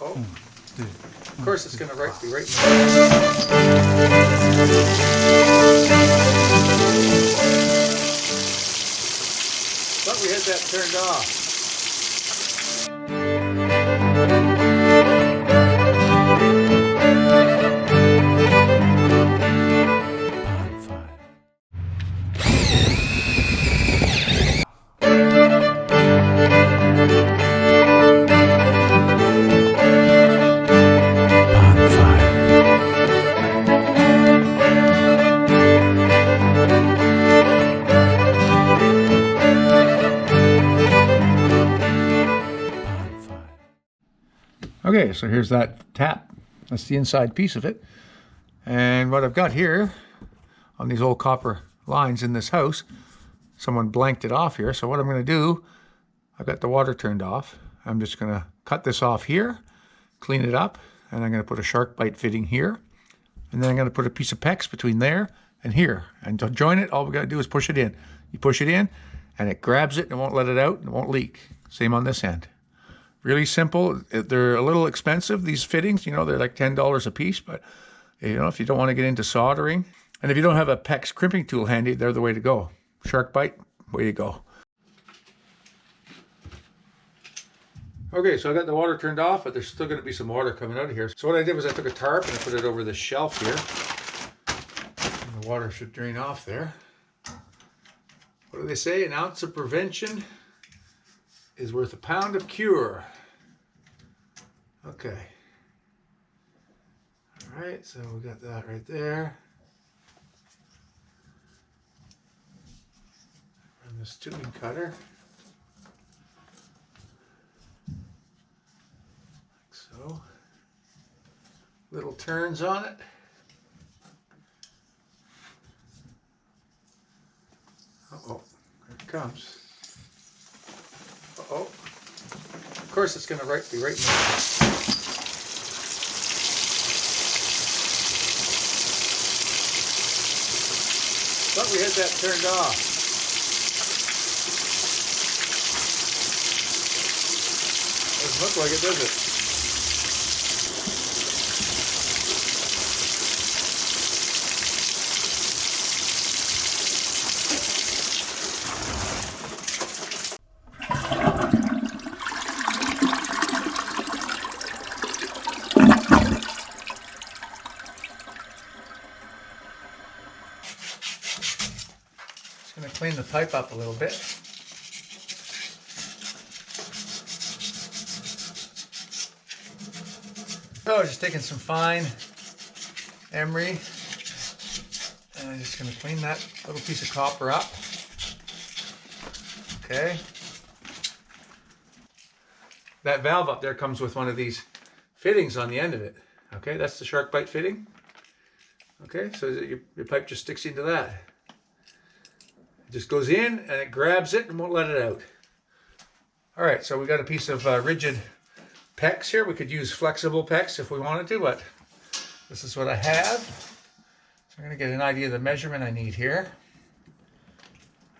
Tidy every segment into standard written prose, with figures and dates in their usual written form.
Uh-oh. Of course it's going to be right in the... But we had that turned off. Okay, so here's that tap. That's the inside piece of it. And what I've got here on these old copper lines in this house, someone blanked it off here. So what I'm going to do, I've got the water turned off. I'm just going to cut this off here, clean it up, and I'm going to put a shark bite fitting here. And then I'm going to put a piece of PEX between there and here. And to join it, all we got to do is push it in. You push it in, and it grabs it and it won't let it out and it won't leak. Same on this end. Really simple. They're a little expensive, these fittings. You know, they're like $10 a piece, but you know, if you don't want to get into soldering, and if you don't have a PEX crimping tool handy, they're the way to go. Shark bite, way to go. Okay, so I got the water turned off, but there's still going to be some water coming out of here. So what I did was I took a tarp and I put it over the shelf here. And the water should drain off there. What do they say? An ounce of prevention is worth a pound of cure. Okay. All right, so we got that right there. Run this tubing cutter. Like so. Little turns on it. Uh-oh, here it comes. Uh-oh. Of course it's going to be right in the... But we had that turned off. Doesn't look like it, does it? Going to clean the pipe up a little bit. So just taking some fine emery and I'm just going to clean that little piece of copper up. Okay. That valve up there comes with one of these fittings on the end of it. Okay, that's the shark bite fitting. Okay, so your pipe just sticks into that. It just goes in and it grabs it and won't let it out. All right, so we got a piece of rigid PEX here. We could use flexible PEX if we wanted to, but this is what I have. So I'm going to get an idea of the measurement I need here.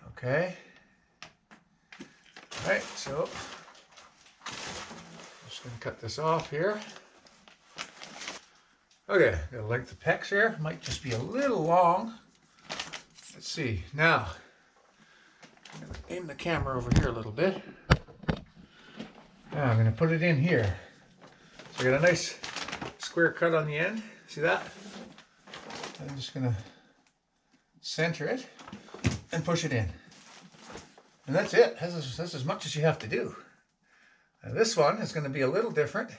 Okay. All right, so I'm just going to cut this off here. Okay, got a length of PEX here. Might just be a little long. Let's see. Now, I'm going to aim the camera over here a little bit. Now I'm going to put it in here. So I got a nice square cut on the end. See that? I'm just going to center it and push it in. And that's it. That's as much as you have to do. Now this one is going to be a little different.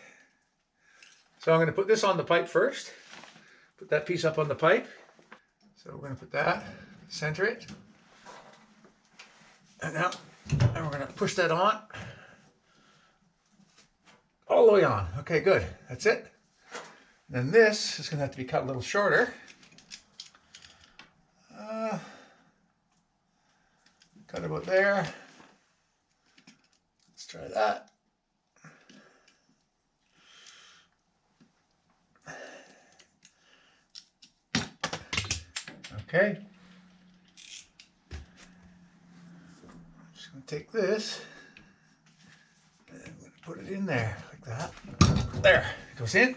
So I'm going to put this on the pipe first. Put that piece up on the pipe. So we're going to put that, center it. And now we're going to push that on. All the way on. Okay, good. That's it. Then this is going to have to be cut a little shorter. Cut about there. Let's try that. Okay. I'm just going to take this and I'm going to put it in there like that. There, it goes in.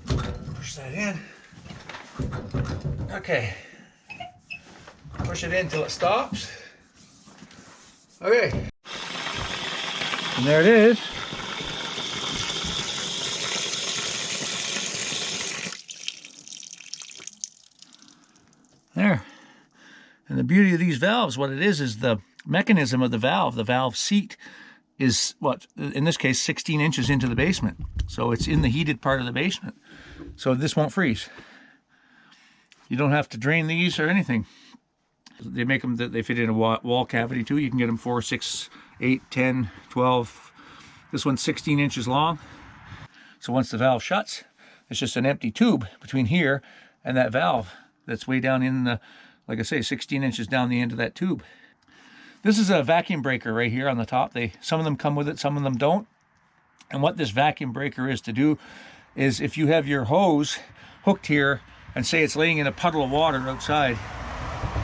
Push that in. Okay. Push it in till it stops. Okay. And there it is. There. And the beauty of these valves, what it is the mechanism of the valve seat is what, in this case, 16 inches into the basement. So it's in the heated part of the basement. So this won't freeze. You don't have to drain these or anything. They make them that they fit in a wall cavity too. You can get them 4, 6, 8, 10, 12. This one's 16 inches long. So once the valve shuts, it's just an empty tube between here and that valve that's way down in the, like I say, 16 inches down the end of that tube. This is a vacuum breaker right here on the top. Some of them come with it, some of them don't. And what this vacuum breaker is to do is if you have your hose hooked here and say it's laying in a puddle of water outside,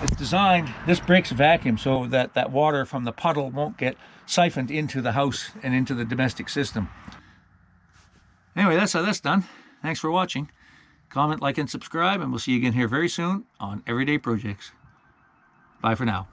it's designed, this breaks vacuum so that that water from the puddle won't get siphoned into the house and into the domestic system. Anyway, that's how that's done. Thanks for watching. Comment, like, and subscribe, and we'll see you again here very soon on Everyday Projects. Bye for now.